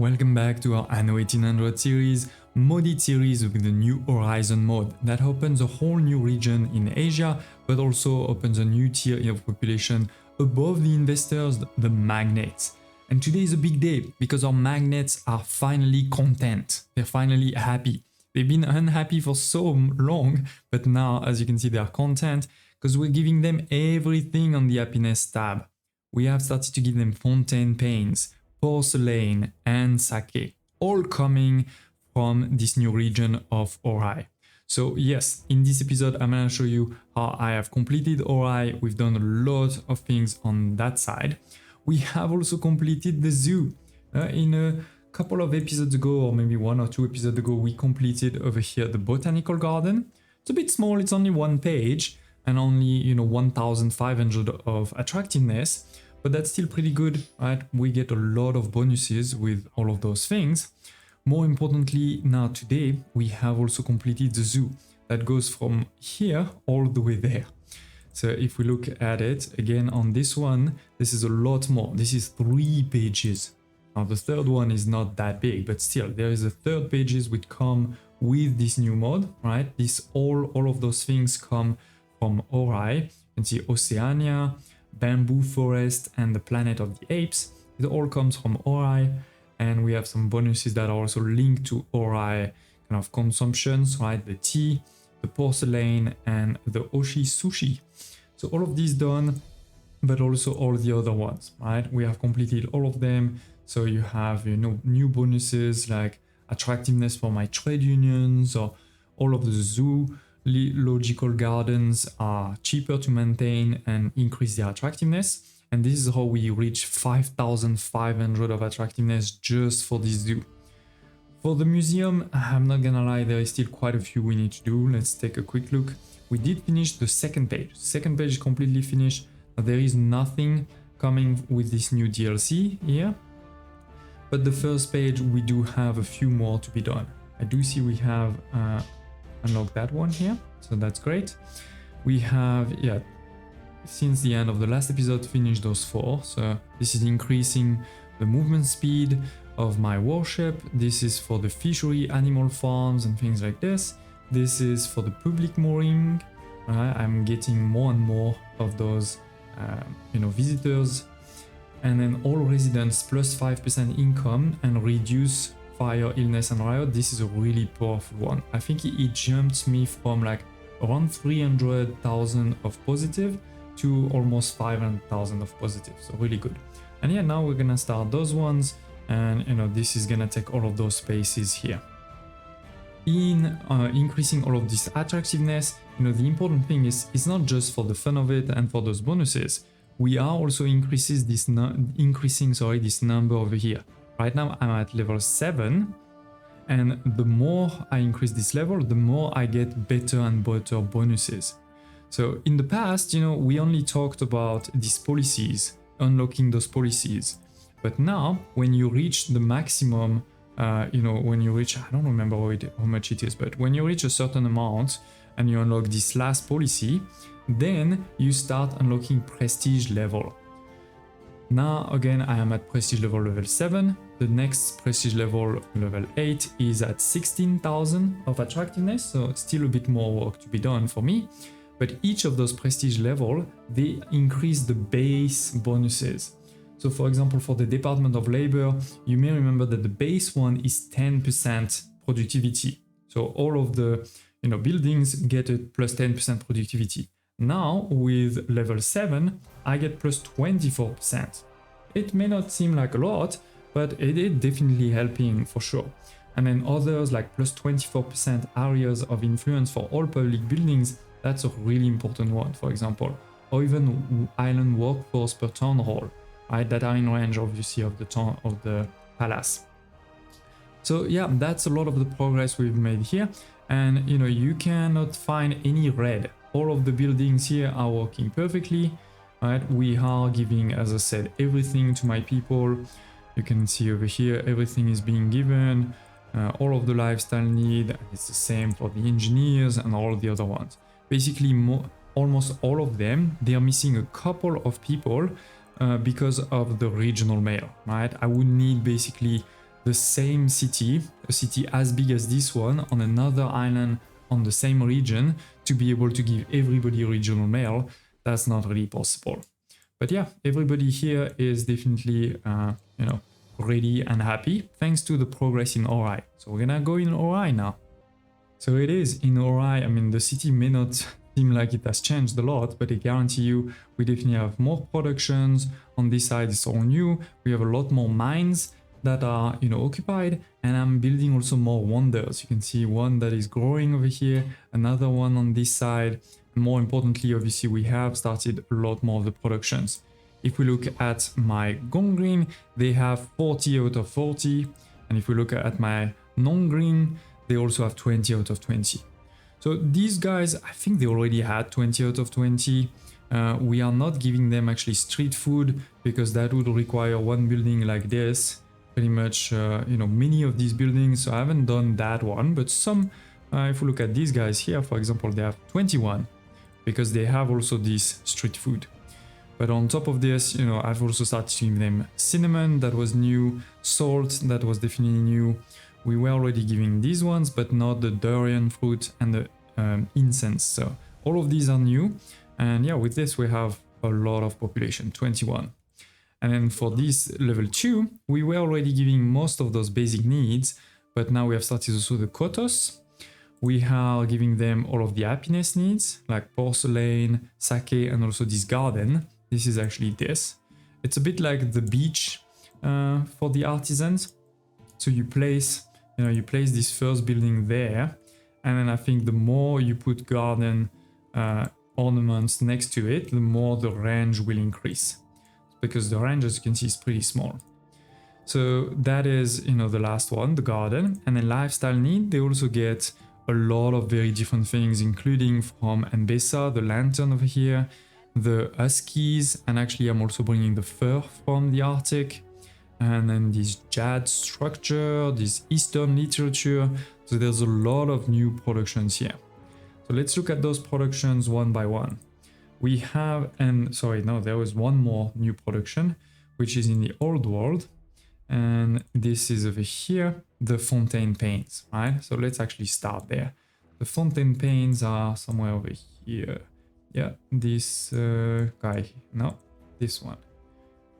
Welcome back to our Anno 1800 series, modded series with the new Horizon mod that opens a whole new region in Asia, but also opens a new tier of population above the investors, the magnates. And today is a big day because our magnates are finally content. They're finally happy. They've been unhappy for so long, but now, as you can see, they are content because we're giving them everything on the happiness tab. We have started to give them fontaine panes, porcelain, and sake, all coming from this new region of Horai. So yes, in this episode, I'm going to show you how I have completed Horai. We've done a lot of things on that side. We have also completed the zoo. In a couple of episodes ago, or maybe 1 or 2 episodes ago, we completed over here the botanical garden. It's a bit small, it's only 1 page and only 1,500 of attractiveness. But that's still pretty good, right? We get a lot of bonuses with all of those things. More importantly, now today, we have also completed the zoo that goes from here all the way there. So if we look at it again on this one, this is a lot more. This is 3 pages. Now the third one is not that big, but still there is a third pages which come with this new mod, right? This all of those things come from Horai. You can see Oceania, bamboo forest, and the planet of the apes. It all comes from Horai, and we have some bonuses that are also linked to Horai kind of consumptions, right? The tea, the porcelain, and the oshi sushi. So all of these done, but also all the other ones, right? We have completed all of them. So you have new bonuses like attractiveness for my trade unions, or all of the zoo logical gardens are cheaper to maintain and increase their attractiveness. And this is how we reach 5,500 of attractiveness just for this zoo. For the museum, I'm not gonna lie, there is still quite a few we need to do. Let's take a quick look. We did finish the second page. The second page is completely finished. There is nothing coming with this new DLC here. But the first page, we do have a few more to be done. I do see we have unlock that one here, so that's great. We have, since the end of the last episode, finished those 4. So this is increasing the movement speed of my warship. This is for the fishery, animal farms, and things like this. This is for the public mooring. I'm getting more and more of those visitors. And then all residents plus 5% income and reduce fire, illness, and riot. This is a really powerful one. I think it jumped me from like around 300,000 of positive to almost 500,000 of positive. So really good. And yeah, now we're gonna start those ones, and this is gonna take all of those spaces here. In increasing all of this attractiveness, the important thing is it's not just for the fun of it and for those bonuses. We are also increasing this number over here. Right now I'm at level 7, and the more I increase this level, the more I get better and better bonuses. So in the past, we only talked about these policies, unlocking those policies. But now, when you reach the maximum, when you reach, I don't remember how much it is, but when you reach a certain amount and you unlock this last policy, then you start unlocking prestige level. Now, again, I am at prestige level 7. The next prestige level 8 is at 16,000 of attractiveness. So still a bit more work to be done for me. But each of those prestige level, they increase the base bonuses. So for example, for the Department of Labor, you may remember that the base one is 10% productivity. So all of the buildings get a plus 10% productivity. Now, with level 7, I get plus 24%. It may not seem like a lot, but it is definitely helping for sure. And then others like plus 24% areas of influence for all public buildings, that's a really important one, for example. Or even island workforce per town hall, right? That are in range, obviously, of the town of the palace. So yeah, that's a lot of the progress we've made here. And you cannot find any red. All of the buildings here are working perfectly, right? We are giving, as I said, everything to my people. You can see over here, everything is being given. All of the lifestyle need, it's the same for the engineers and all the other ones. Basically, almost all of them, they are missing a couple of people because of the regional mail, right? I would need basically the same city, a city as big as this one, on another island on the same region to be able to give everybody regional mail. That's not really possible. But yeah, everybody here is definitely, ready and happy thanks to the progress in Horai. So we're gonna go in Horai now. So it is in Horai. I mean, the city may not seem like it has changed a lot, but I guarantee you, we definitely have more productions. On this side, it's all new. We have a lot more mines that are, occupied, and I'm building also more wonders. You can see one that is growing over here, another one on this side. And more importantly, obviously, we have started a lot more of the productions. If we look at my gong-green, they have 40 out of 40. And if we look at my non-green, they also have 20 out of 20. So these guys, I think they already had 20 out of 20. We are not giving them actually street food because that would require one building like this. Pretty much, many of these buildings. So I haven't done that one, but some, if we look at these guys here, for example, they have 21 because they have also this street food. But on top of this, I've also started giving them cinnamon, that was new, salt, that was definitely new. We were already giving these ones, but not the durian fruit and the incense. So all of these are new. And yeah, with this, we have a lot of population, 21. And then for this level 2, we were already giving most of those basic needs, but now we have started also the kotos. We are giving them all of the happiness needs, like porcelain, sake, and also this garden. This is actually this. It's a bit like the beach for the artisans. So you place this first building there, and then I think the more you put garden ornaments next to it, the more the range will increase. Because the range, as you can see, is pretty small. So that is, the last one, the garden. And then lifestyle need, they also get a lot of very different things, including from Mbesa, the lantern over here, the huskies, and actually I'm also bringing the fur from the Arctic. And then this jade structure, this Eastern literature. So there's a lot of new productions here. So let's look at those productions one by one. We have, there was one more new production, which is in the old world. And this is over here, the fontaine panes, right? So let's actually start there. The fontaine panes are somewhere over here. Yeah, this guy, no, this one.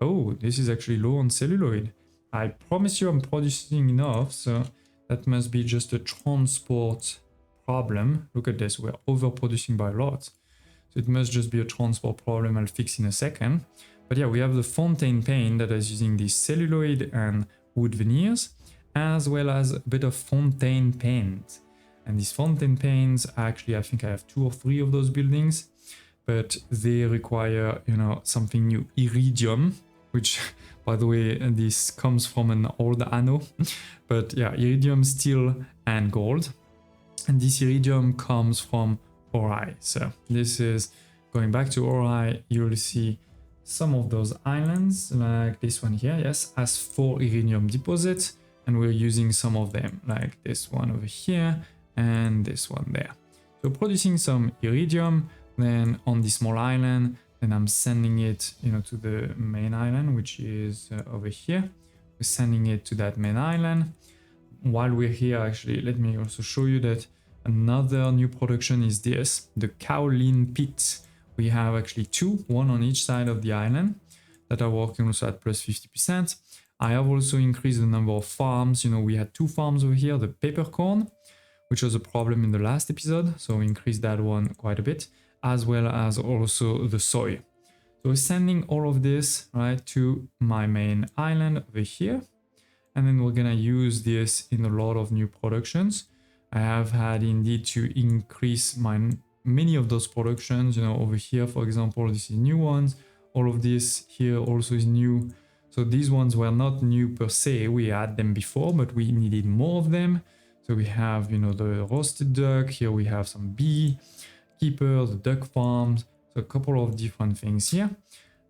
Oh, this is actually low on celluloid. I promise you I'm producing enough, so that must be just a transport problem. Look at this, we're overproducing by a lot. So it must just be a transport problem I'll fix in a second. But yeah, we have the fontaine pane that is using this celluloid and wood veneers, as well as a bit of fontaine paint. And these fontaine panes, actually, I think I have 2 or 3 of those buildings, but they require, something new, iridium, which, by the way, this comes from an old Anno. But yeah, iridium, steel, and gold. And this iridium comes from Horai. So this is going back to Horai. You'll see some of those islands like this one here, yes, has 4 iridium deposits, and we're using some of them like this one over here and this one there. So producing some iridium, then on this small island, then I'm sending it, to the main island, which is over here. We're sending it to that main island. While we're here, actually, let me also show you that another new production is this, the Kaolin Pit. We have actually 2, one on each side of the island, that are working also at plus 50%. I have also increased the number of farms. We had 2 farms over here, the peppercorn, which was a problem in the last episode. So we increased that one quite a bit, as well as also the soy. So we're sending all of this, right, to my main island over here. And then we're gonna use this in a lot of new productions. I have had indeed to increase many of those productions, over here, for example, this is new ones. All of this here also is new. So these ones were not new per se. We had them before, but we needed more of them. So we have, the roasted duck. Here we have some bee keeper, the duck farms. So a couple of different things here.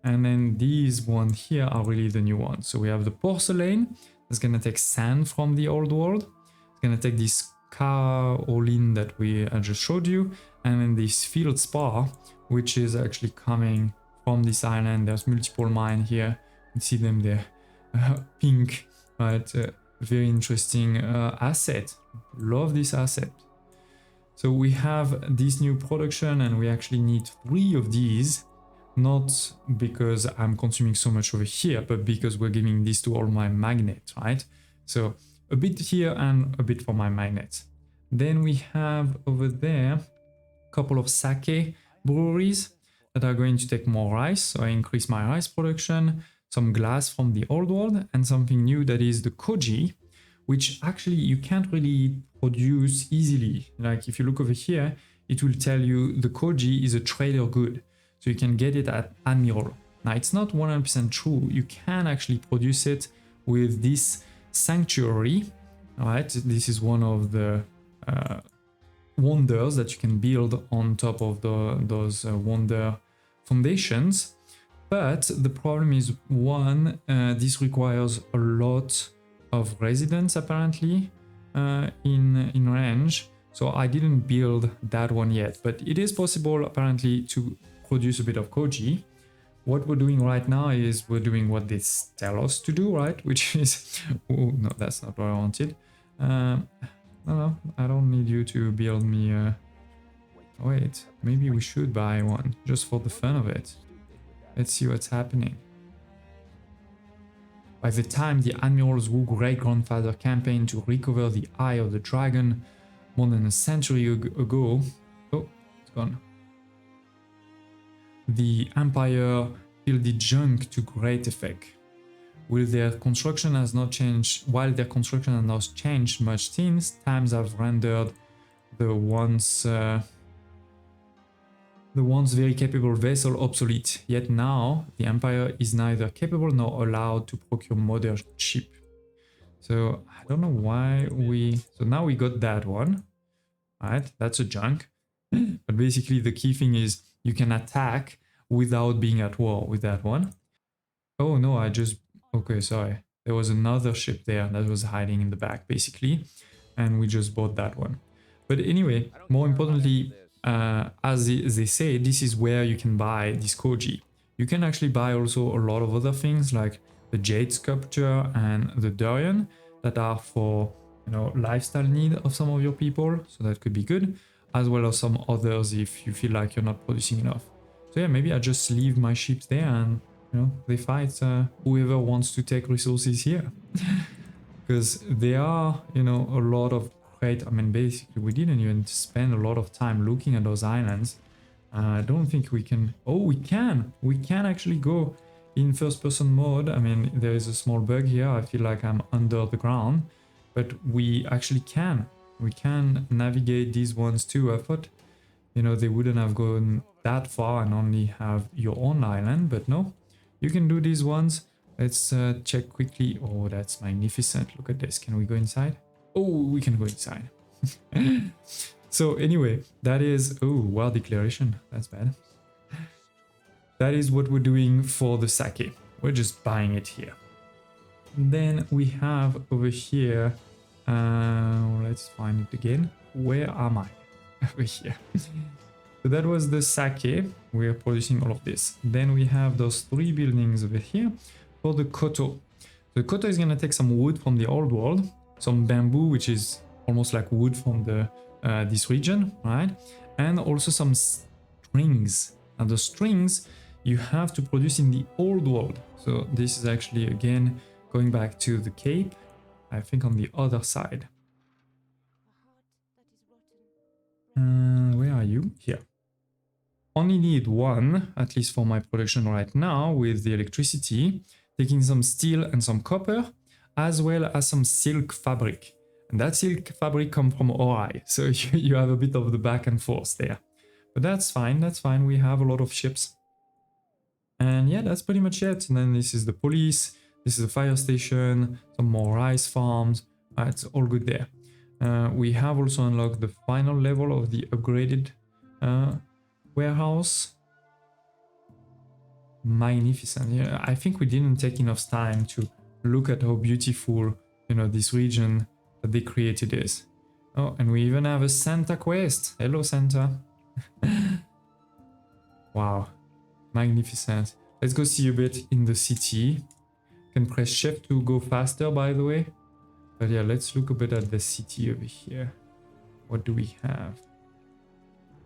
And then these ones here are really the new ones. So we have the porcelain. It's going to take sand from the old world. It's going to take this kaolin that I just showed you. And then this field spa, which is actually coming from this island. There's multiple mines here. You can see them there, pink, right? very interesting asset. Love this asset. So we have this new production and we actually need 3 of these, not because I'm consuming so much over here, but because we're giving this to all my magnets, right? So a bit here and a bit for my magnets. Then we have over there a couple of sake breweries that are going to take more rice. So I increase my rice production, some glass from the old world, and something new that is the koji, which actually you can't really produce easily. Like if you look over here, it will tell you the koji is a trader good. So you can get it at Admiral. Now it's not 100% true. You can actually produce it with this sanctuary, right? This is one of the wonders that you can build on top of those wonder foundations. But the problem is, one, this requires a lot of residents apparently in range. So I didn't build that one yet, but it is possible apparently to produce a bit of koji. What we're doing right now is we're doing what they tell us to do, right? Which is, oh no, that's not what I wanted. No, I don't need you to build me wait, maybe we should buy one just for the fun of it. Let's see what's happening. By the time the Admiral's Wu great-grandfather campaigned to recover the Eye of the Dragon more than a century ago... Oh, it's gone. The Empire fielded junk to great effect. While their construction has not changed much since, times have rendered the once very capable vessel obsolete. Yet now, the Empire is neither capable nor allowed to procure modern ship. So I don't know why we... So now we got that one. Alright, that's a junk. But basically the key thing is you can attack without being at war with that one. Oh no, I just... Okay, sorry. There was another ship there that was hiding in the back, basically. And we just bought that one. But anyway, more importantly, as they say, this is where you can buy this koji. You can actually buy also a lot of other things like the jade sculpture and the durian that are for, you know, lifestyle need of some of your people. So that could be good, as well as some others if you feel like you're not producing enough. So yeah, maybe I just leave my ships there and, you know, they fight whoever wants to take resources here. Because there are, you know, a lot of great... I mean, basically, we didn't even spend a lot of time looking at those islands. I don't think we can... Oh, we can! We can actually go in first-person mode. I mean, there is a small bug here. I feel like I'm under the ground. But we actually can. We can navigate these ones too. I thought, you know, they wouldn't have gone that far and only have your own island. But no, you can do these ones. Let's check quickly. Oh, that's magnificent. Look at this. Can we go inside? Oh, we can go inside. So anyway, that is... Oh, war declaration. That's bad. That is what we're doing for the sake. We're just buying it here. Then we have over here... let's find it again. Where am I? Over here. So that was the sake. We are producing all of this. Then we have those 3 buildings over here. For the koto. The koto is going to take some wood from the old world, some bamboo, which is almost like wood from the this region, right? And also some strings. And the strings you have to produce in the old world. So this is actually, again, going back to the cape, I think on the other side. Where are you? Here. Only need 1, at least for my production right now, with the electricity. Taking some steel and some copper, as well as some silk fabric. And that silk fabric comes from Horai, so you have a bit of the back and forth there. But that's fine, that's fine. We have a lot of ships. And yeah, that's pretty much it. And then this is the police, this is the fire station, some more rice farms. It's all good there. We have also unlocked the final level of the upgraded warehouse. Magnificent. Yeah, I think we didn't take enough time to look at how beautiful, you know, this region that they created is. Oh, and we even have a Santa quest. Hello, Santa. Wow, magnificent. Let's go see a bit in the city. Can press shift to go faster, by the way. But yeah, let's look a bit at the city over here. What do we have?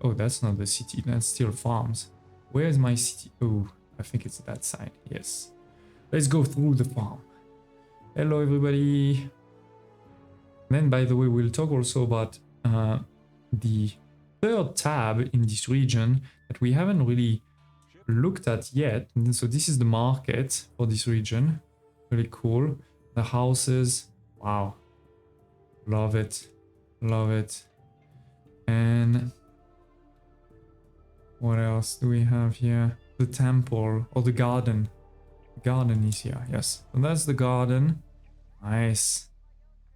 Oh, that's not the city, that's still farms. Where is my city? Oh, I think it's that side, yes. Let's go through the farm. Hello everybody. Then, by the way, we'll talk also about the third tab in this region that we haven't really looked at yet. And so this is the market for this region. Really cool. The houses. Wow. Love it. Love it. And what else do we have here? The temple or the garden. The garden is here. Yes. And that's the garden. Nice.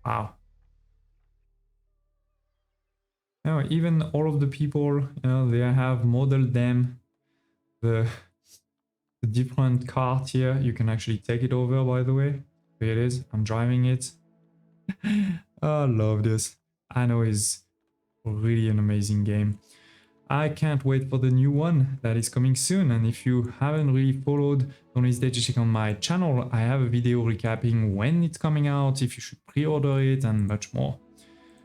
Wow. Now, even all of the people, they have modeled them. The different cart here, you can actually take it over, by the way. Here it is. I'm driving it. I love this. Anno is really an amazing game. I can't wait for the new one that is coming soon. And if you haven't really followed, don't hesitate to check on my channel. I have a video recapping when it's coming out, if you should pre-order it, and much more.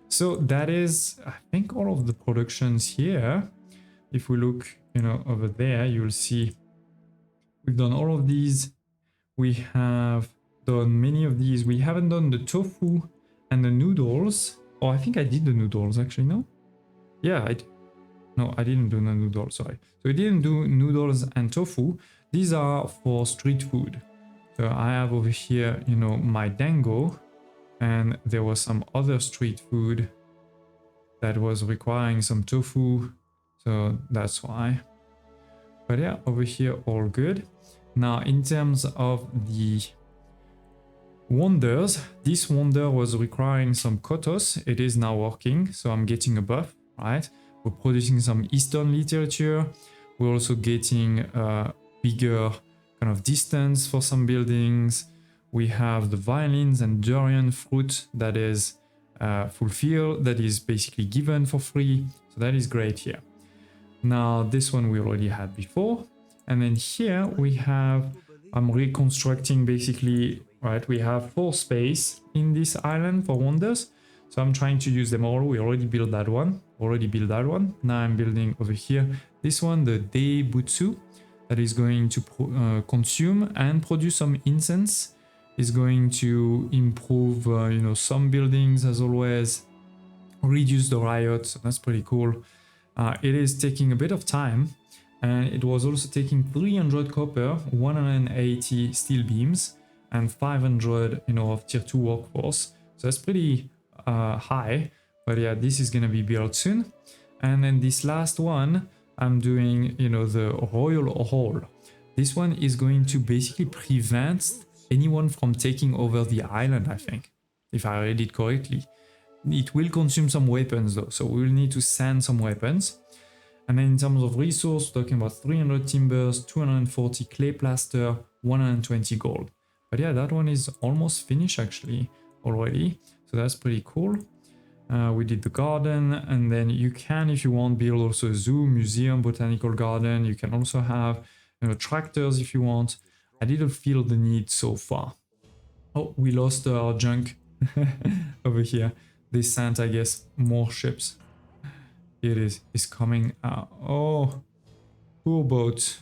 So that is, I think, all of the productions here. If we look, over there, you'll see we've done all of these. We have done many of these. We haven't done the tofu and the noodles. Oh, I think I did the noodles, actually, no? Yeah, no, I didn't do the noodles, sorry. So we didn't do noodles and tofu. These are for street food. So I have over here, my dango. And there was some other street food that was requiring some tofu. So that's why. But yeah, over here, all good. Now, in terms of the wonders, this wonder was requiring some kotos. It is now working. So I'm getting a buff, right? We're producing some Eastern literature. We're also getting a bigger kind of distance for some buildings. We have the violins and durian fruit that is fulfilled, that is basically given for free. So that is great here. Now, this one we already had before. And then here we have, I'm reconstructing basically, right? We have 4 space in this island for wonders. So I'm trying to use them all. We already built that one. Now I'm building over here this one, the Deibutsu, that is going to consume and produce some incense. Is going to improve, some buildings as always, reduce the riot, so that's pretty cool. It is taking a bit of time, and it was also taking 300 copper, 180 steel beams, and 500, of tier 2 workforce. So that's pretty high, but yeah, this is gonna be built soon. And then this last one, I'm doing, the royal hall. This one is going to basically prevent anyone from taking over the island, I think, if I read it correctly. It will consume some weapons though, so we will need to send some weapons. And then in terms of resource, we're talking about 300 timbers, 240 clay plaster, 120 gold. But yeah, that one is almost finished actually already, so that's pretty cool. We did the garden, and then you can, if you want, build also a zoo, museum, botanical garden. You can also have, tractors if you want. I didn't feel the need so far. Oh, we lost our junk over here. They sent, I guess, more ships. Here it is. It's coming out. Oh, poor boat.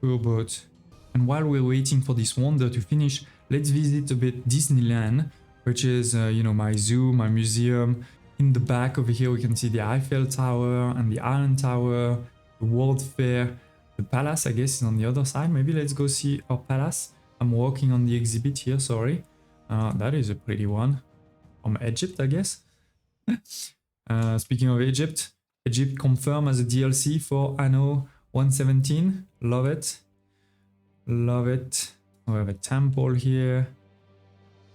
Poor boat. And while we're waiting for this wonder to finish, let's visit a bit Disneyland, which is, my zoo, my museum. In the back over here, we can see the Eiffel Tower and the Iron Tower, the World Fair. The palace, I guess, is on the other side. Maybe let's go see our palace. I'm working on the exhibit here, sorry. That is a pretty one. From Egypt, I guess. Speaking of Egypt, Egypt confirmed as a DLC for Anno 117. Love it. Love it. We have a temple here.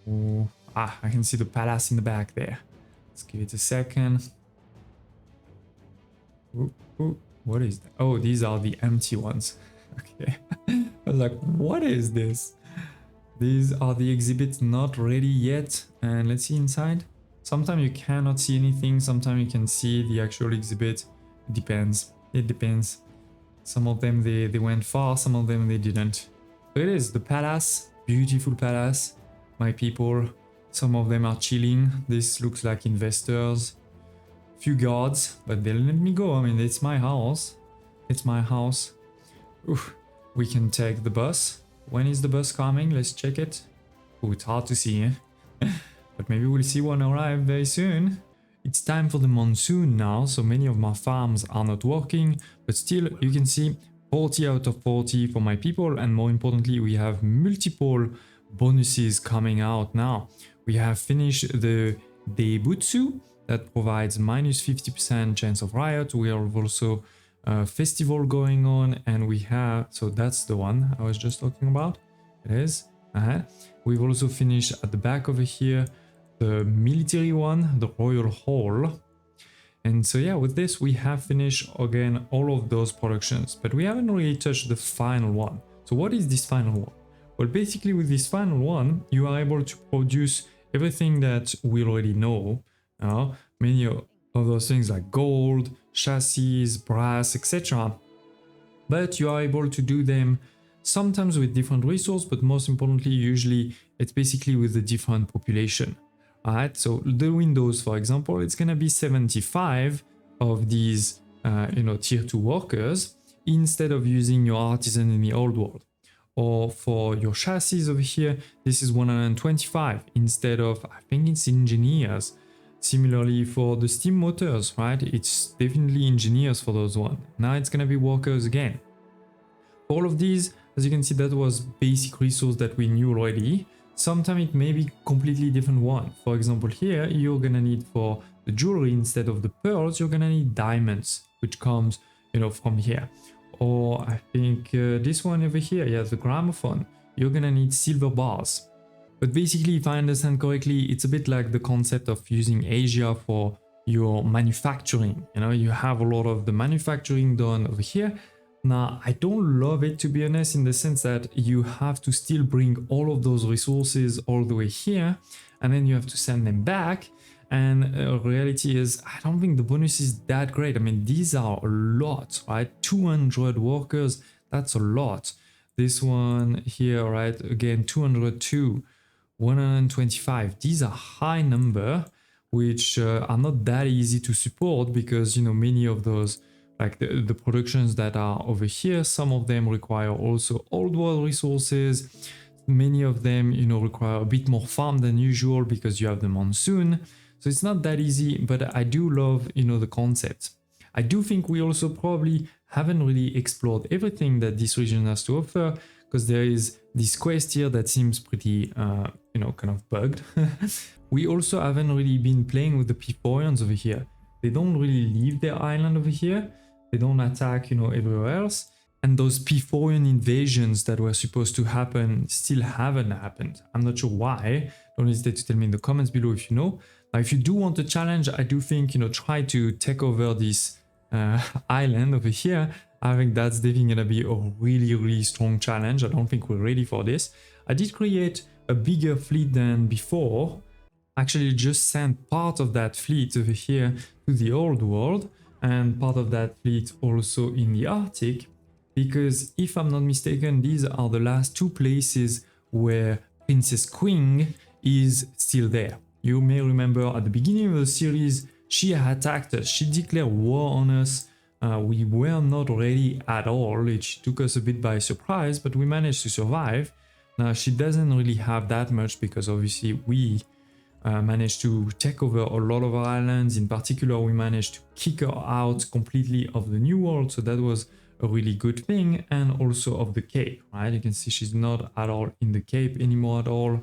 Oh, I can see the palace in the back there. Let's give it a second. Ooh. What is that? Oh, these are the empty ones. Okay. I was like, what is this? These are the exhibits not ready yet. And let's see inside. Sometimes you cannot see anything. Sometimes you can see the actual exhibit. It depends. It depends. Some of them, they went far. Some of them, they didn't. So it is the palace. Beautiful palace. My people Some of them are chilling. This looks like investors. Few guards, but they'll let me go. I mean, it's my house. It's my house. Oof. We can take the bus. When is the bus coming? Let's check it. Oh, it's hard to see, eh? But maybe we'll see one arrive very soon. It's time for the monsoon now, so many of my farms are not working, but still you can see 40 out of 40 for my people, and more importantly we have multiple bonuses coming out now. We have finished the Deibutsu that provides minus 50% chance of riot. We have also a festival going on, and we have, so that's the one I was just talking about. It is. We've also finished at the back over here the military one, the Royal Hall. And so yeah, with this we have finished again all of those productions, but we haven't really touched the final one. So what is this final one? Well, basically with this final one, you are able to produce everything that we already know. Many of those things like gold, chassis, brass, etc. But you are able to do them sometimes with different resources, but most importantly, usually it's basically with a different population. Alright, so the Windows, for example, it's gonna be 75 of these, tier 2 workers instead of using your artisan in the old world. Or for your chassis over here, this is 125 instead of, I think it's engineers. Similarly for the steam motors, right? It's definitely engineers for those ones. Now it's gonna be workers again. For all of these, as you can see, that was basic resource that we knew already. Sometimes it may be completely different one. For example, here you're gonna need for the jewelry instead of the pearls, you're gonna need diamonds, which comes, from here. Or I think this one over here, yeah, the gramophone, you're gonna need silver bars. But basically, if I understand correctly, it's a bit like the concept of using Asia for your manufacturing. You have a lot of the manufacturing done over here. Now, I don't love it, to be honest, in the sense that you have to still bring all of those resources all the way here, and then you have to send them back. And reality is, I don't think the bonus is that great. I mean, these are a lot, right? 200 workers, that's a lot. This one here, right? Again, 202, 125. These are high number, which are not that easy to support because, many of those, like the productions that are over here, some of them require also old world resources. Many of them, require a bit more farm than usual because you have the monsoon. So it's not that easy, but I do love, the concept. I do think we also probably haven't really explored everything that this region has to offer, because there is this quest here that seems pretty, kind of bugged. We also haven't really been playing with the Piforians over here. They don't really leave their island over here. They don't attack, everywhere else. And those Piforian invasions that were supposed to happen still haven't happened. I'm not sure why. Don't hesitate to tell me in the comments below if you know. Now, if you do want a challenge, I do think, try to take over this island over here. I think that's definitely gonna be a really, really strong challenge. I don't think we're ready for this. I did create a bigger fleet than before. Actually, just sent part of that fleet over here to the old world, and part of that fleet also in the Arctic, because if I'm not mistaken, these are the last two places where Princess Qing is still there. You may remember at the beginning of the series, she attacked us, she declared war on us. We were not ready at all. It took us a bit by surprise, but we managed to survive. Now, she doesn't really have that much because obviously we managed to take over a lot of our islands. In particular, we managed to kick her out completely of the New World, so that was a really good thing, and also of the Cape, right? You can see she's not at all in the Cape anymore at all.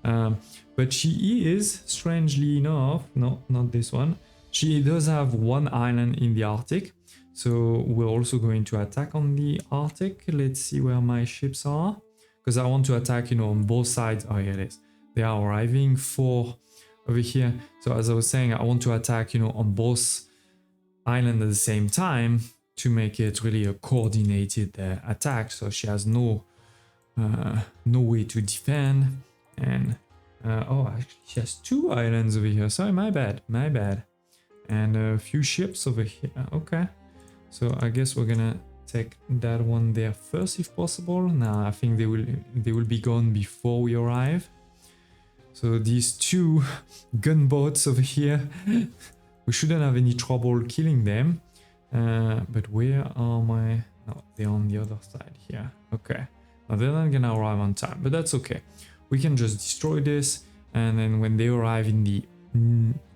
But she is, strangely enough, no, not this one. She does have one island in the Arctic, so we're also going to attack on the Arctic. Let's see where my ships are, because I want to attack, on both sides. Oh, here it is. They are arriving 4 over here. So as I was saying, I want to attack, on both islands at the same time to make it really a coordinated attack. So she has no way to defend. And actually she has 2 islands over here. Sorry, my bad. And a few ships over here. Okay, so I guess we're gonna take that one there first if possible. Now I think they will be gone before we arrive. So these two gunboats over here, we shouldn't have any trouble killing them. But where are my... No, they're on the other side here. Okay. Now they're not gonna arrive on time, but that's okay. We can just destroy this, and then when they arrive in the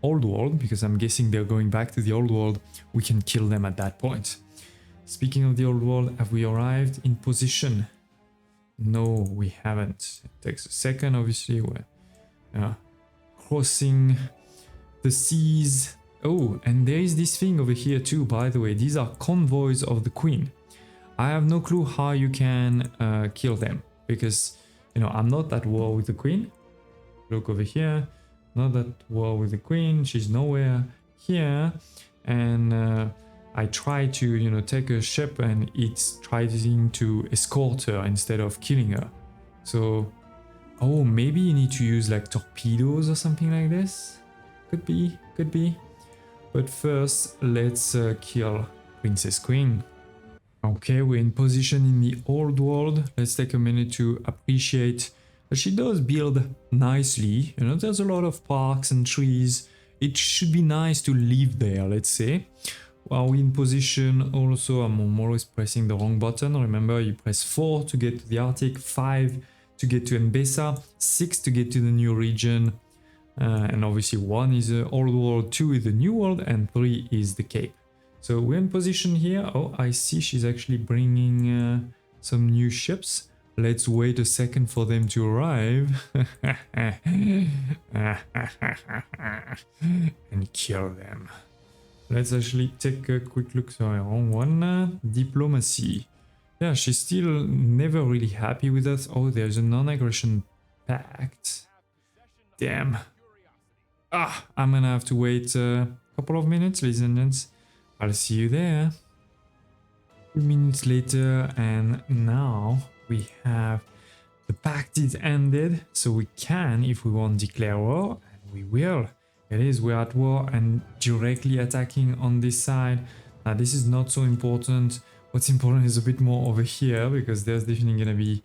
old world, because I'm guessing they're going back to the old world, we can kill them at that point. Speaking of the old world, have we arrived in position? No, we haven't. It takes a second, obviously. We're crossing the seas. Oh, and there is this thing over here too, by the way. These are convoys of the Queen. I have no clue how you can kill them, because, you know, I'm not at war with the Queen. Look over here. Not at war with the Queen. She's nowhere here. And I try to, you know, take a ship, and it's trying to escort her instead of killing her. So, oh, maybe you need to use like torpedoes or something like this. Could be, could be. But first, let's kill Princess Qing. Okay, we're in position in the old world. Let's take a minute to appreciate that she does build nicely. You know, there's a lot of parks and trees. It should be nice to live there, let's say. Are we in position? Also, I'm always pressing the wrong button. Remember, you press 4 to get to the Arctic, 5 to get to Mbesa, 6 to get to the new region. And obviously 1 is the old world, 2 is the new world, and 3 is the Cape. So we're in position here. Oh, I see she's actually bringing some new ships. Let's wait a second for them to arrive. And kill them. Let's actually take a quick look. Sorry, wrong one. Diplomacy. Yeah, she's still never really happy with us. Oh, there's a non-aggression pact. Damn. Ah, I'm gonna have to wait a couple of minutes, ladies and gents. I'll see you there. 2 minutes later, and now we have the pact is ended, so we can, if we want, declare war, and we will. It is, we're at war and directly attacking on this side. Now this is not so important. What's important is a bit more over here, because there's definitely gonna be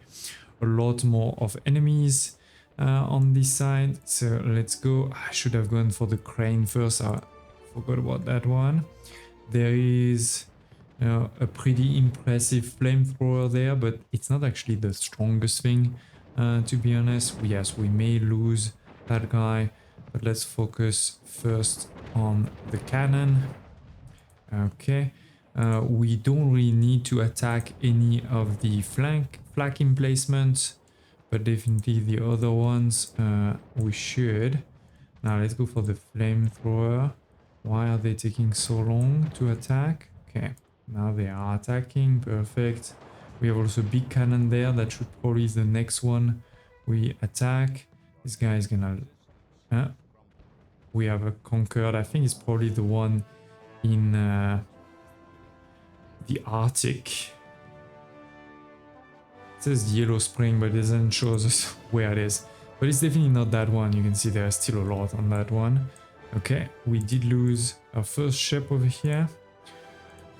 a lot more of enemies on this side. So let's go. I should have gone for the crane first. I forgot about that one. There is a pretty impressive flamethrower there, but it's not actually the strongest thing, to be honest. Yes, we may lose that guy, but let's focus first on the cannon. Okay, we don't really need to attack any of the flank emplacements, but definitely the other ones we should. Now let's go for the flamethrower. Why are they taking so long to attack? Okay, now they are attacking. Perfect. We have also big cannon there. That should probably be the next one we attack. This guy is gonna... we have a conqueror. I think it's probably the one in the Arctic. It says Yellow Spring, but it doesn't show us where it is. But it's definitely not that one. You can see there's still a lot on that one. Okay, we did lose our first ship over here,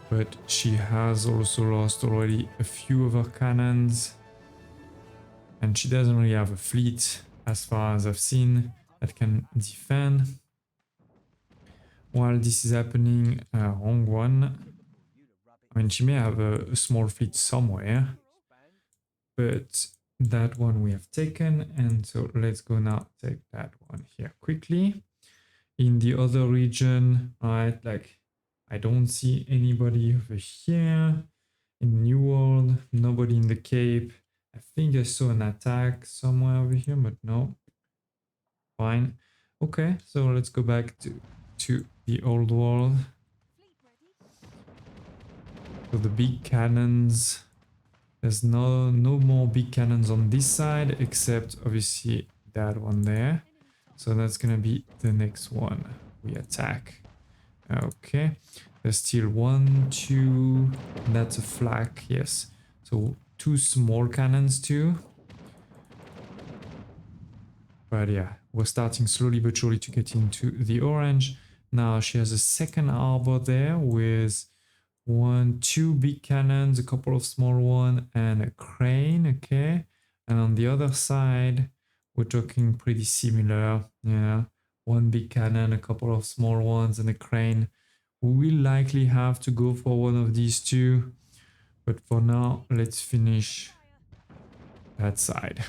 but she has also lost already a few of her cannons, and she doesn't really have a fleet, as far as I've seen, that can defend. While this is happening, wrong one. I mean, she may have a small fleet somewhere, but that one we have taken, and so let's go now take that one here quickly. In the other region, right, like I don't see anybody over here. In New World, nobody in the Cape. I think I saw an attack somewhere over here, but no. Fine. Okay, so let's go back to the old world. So the big cannons. There's no more big cannons on this side, except obviously that one there. So that's gonna be the next one we attack. Okay, there's still 1, 2, that's a flak, yes. So 2 small cannons too. But yeah, we're starting slowly but surely to get into the orange. Now she has a second harbor there with 1, 2 big cannons, a couple of small ones, and a crane, okay. And on the other side, we're talking pretty similar. Yeah, one big cannon, a couple of small ones, and a crane. We will likely have to go for one of these two, but for now, let's finish that side.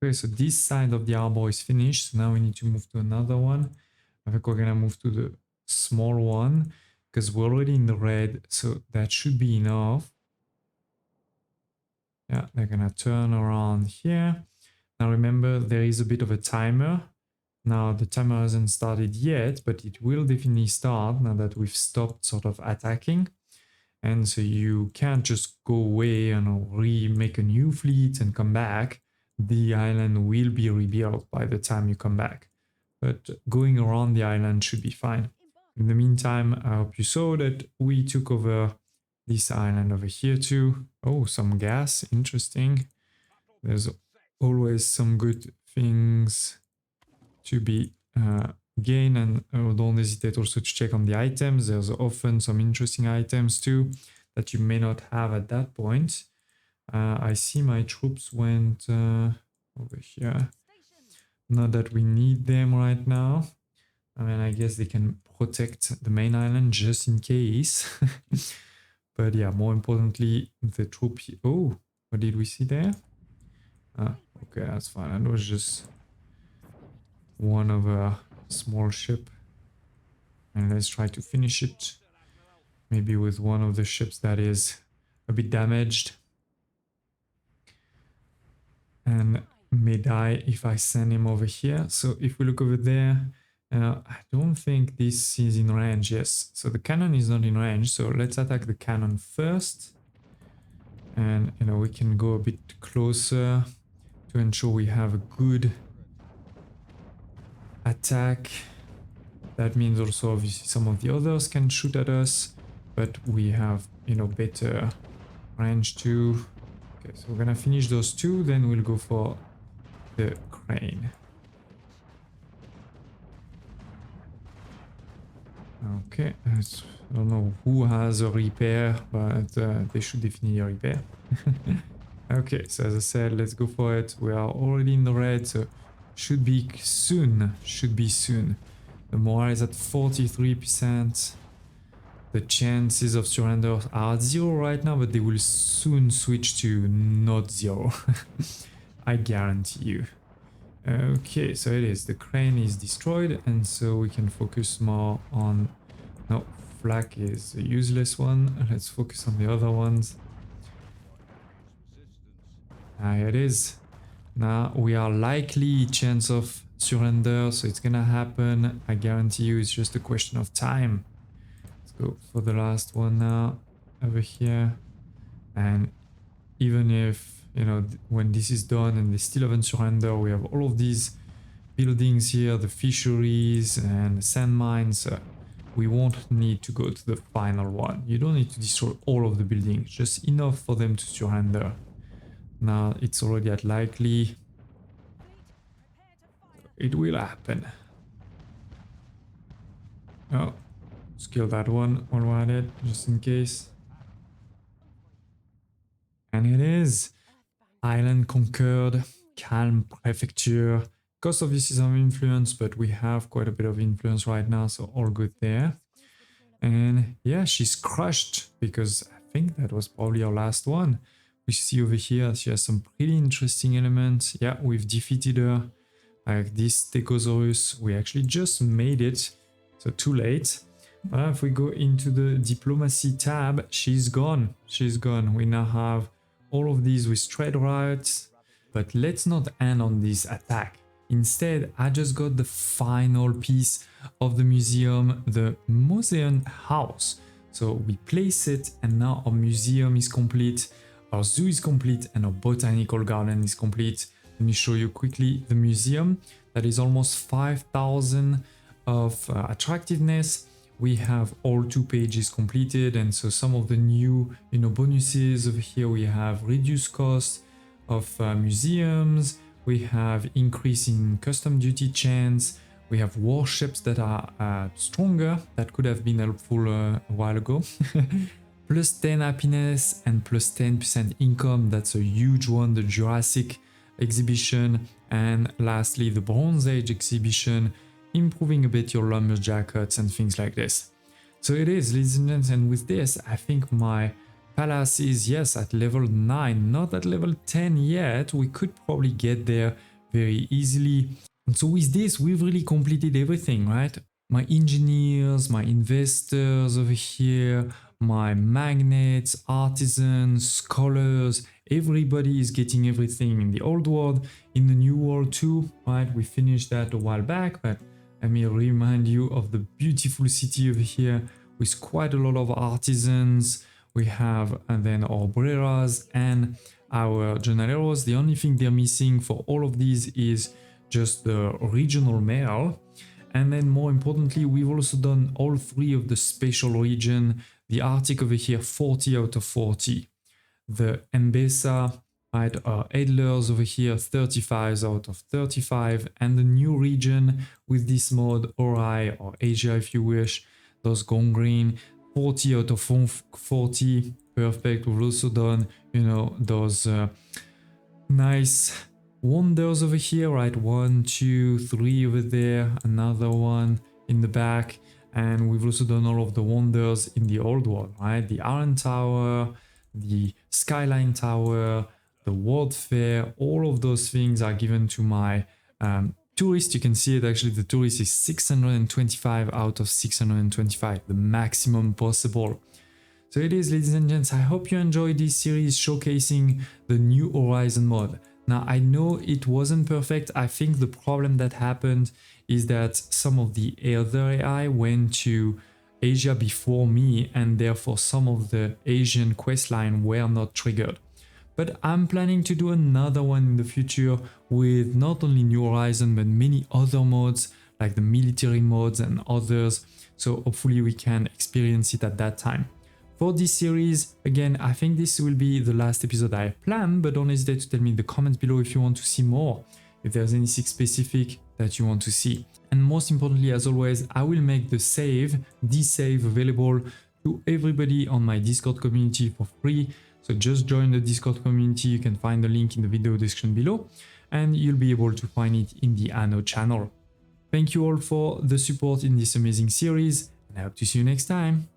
Okay, so this side of the arbor is finished. So now we need to move to another one. I think we're gonna move to the small one because we're already in the red, so that should be enough. Yeah, they're gonna turn around here. Now remember, there is a bit of a timer. Now the timer hasn't started yet, but it will definitely start now that we've stopped sort of attacking. And so you can't just go away and remake a new fleet and come back. The island will be rebuilt by the time you come back. But going around the island should be fine. In the meantime, I hope you saw that we took over this island over here too. Oh, some gas, interesting. There's always some good things to be gained, and don't hesitate also to check on the items. There's often some interesting items too that you may not have at that point. I see my troops went over here. Not that we need them right now. I mean, I guess they can protect the main island just in case. But yeah, more importantly, the troop here. Oh, what did we see there? Ah, okay, that's fine. It was just one of a small ship. And let's try to finish it. Maybe with one of the ships that is a bit damaged. And may die if I send him over here. So if we look over there, I don't think this is in range. Yes, so the cannon is not in range. So let's attack the cannon first. And, you know, we can go a bit closer to ensure we have a good attack. That means also obviously some of the others can shoot at us, but we have, you know, better range too. Okay, so we're gonna finish those two, then we'll go for the crane. Okay, I don't know who has a repair, but they should definitely repair. Okay, so as I said, let's go for it. We are already in the red, so should be soon. The morale is at 43%. The chances of surrender are 0 right now, but they will soon switch to not 0. I guarantee you. Okay, so it is. The crane is destroyed, and so we can focus more on... No, flak is a useless one. Let's focus on the other ones. Ah, here it is. Now we are likely chance of surrender, so it's gonna happen. I guarantee you it's just a question of time. Let's go for the last one now, over here. And even if, you know, when this is done and they still haven't surrendered, we have all of these buildings here, the fisheries and the sand mines. We won't need to go to the final one. You don't need to destroy all of the buildings, just enough for them to surrender. Now it's already at likely. It will happen. Oh, let's kill that one while we're at it, just in case. And it is. Island conquered. Calm prefecture. Cost obviously some influence, but we have quite a bit of influence right now, so all good there. And yeah, she's crushed because I think that was probably our last one. We see over here she has some pretty interesting elements. Yeah, we've defeated her. Like this Stegosaurus, we actually just made it, so too late. If we go into the diplomacy tab, she's gone. She's gone. We now have all of these with trade routes, but let's not end on this attack. Instead, I just got the final piece of the museum, the museum house. So we place it, and now our museum is complete, our zoo is complete, and our botanical garden is complete. Let me show you quickly the museum. That is almost 5,000 of attractiveness. We have all 2 pages completed, and so some of the new bonuses over here. We have reduced cost of museums. We have increase in custom duty chance. We have warships that are stronger. That could have been helpful a while ago. Plus 10 happiness and plus 10% income. That's a huge one. The Jurassic exhibition, and lastly the Bronze Age exhibition, improving a bit your lumberjackets and things like this. So it is, ladies and gents, and with this I think my palace is, yes, at level 9, not at level 10 yet. We could probably get there very easily. And so with this we've really completed everything, right? My engineers, my investors over here, my magnates, artisans, scholars, everybody is getting everything in the old world, in the new world too, right? We finished that a while back, but let me remind you of the beautiful city over here with quite a lot of artisans. We have and then our breras and our generaleros. The only thing they're missing for all of these is just the regional mail. And then more importantly, we've also done all 3 of the special region. The Arctic over here, 40 out of 40. The Mbesa, right, Idlers over here, 35 out of 35. And the new region with this mod, Horai or Asia if you wish, those Gongreen, 40 out of 40. Perfect. We've also done, those nice wonders over here, right? 1, 2, 3 over there, another one in the back. And we've also done all of the wonders in the old world, right? The Iron Tower, the Skyline Tower, the World Fair, all of those things are given to my tourist. You can see it actually, the tourist is 625 out of 625, the maximum possible. So it is, ladies and gents, I hope you enjoyed this series showcasing the New Horizon mod. Now, I know it wasn't perfect. I think the problem that happened is that some of the other AI went to Asia before me, and therefore some of the Asian questline were not triggered. But I'm planning to do another one in the future with not only New Horizon, but many other mods, like the military mods and others. So hopefully we can experience it at that time. For this series, again, I think this will be the last episode I plan, but don't hesitate to tell me in the comments below if you want to see more, if there's anything specific that you want to see. And most importantly, as always, I will make the save available to everybody on my Discord community for free. So just join the Discord community. You can find the link in the video description below, and you'll be able to find it in the Anno channel. Thank you all for the support in this amazing series, and I hope to see you next time.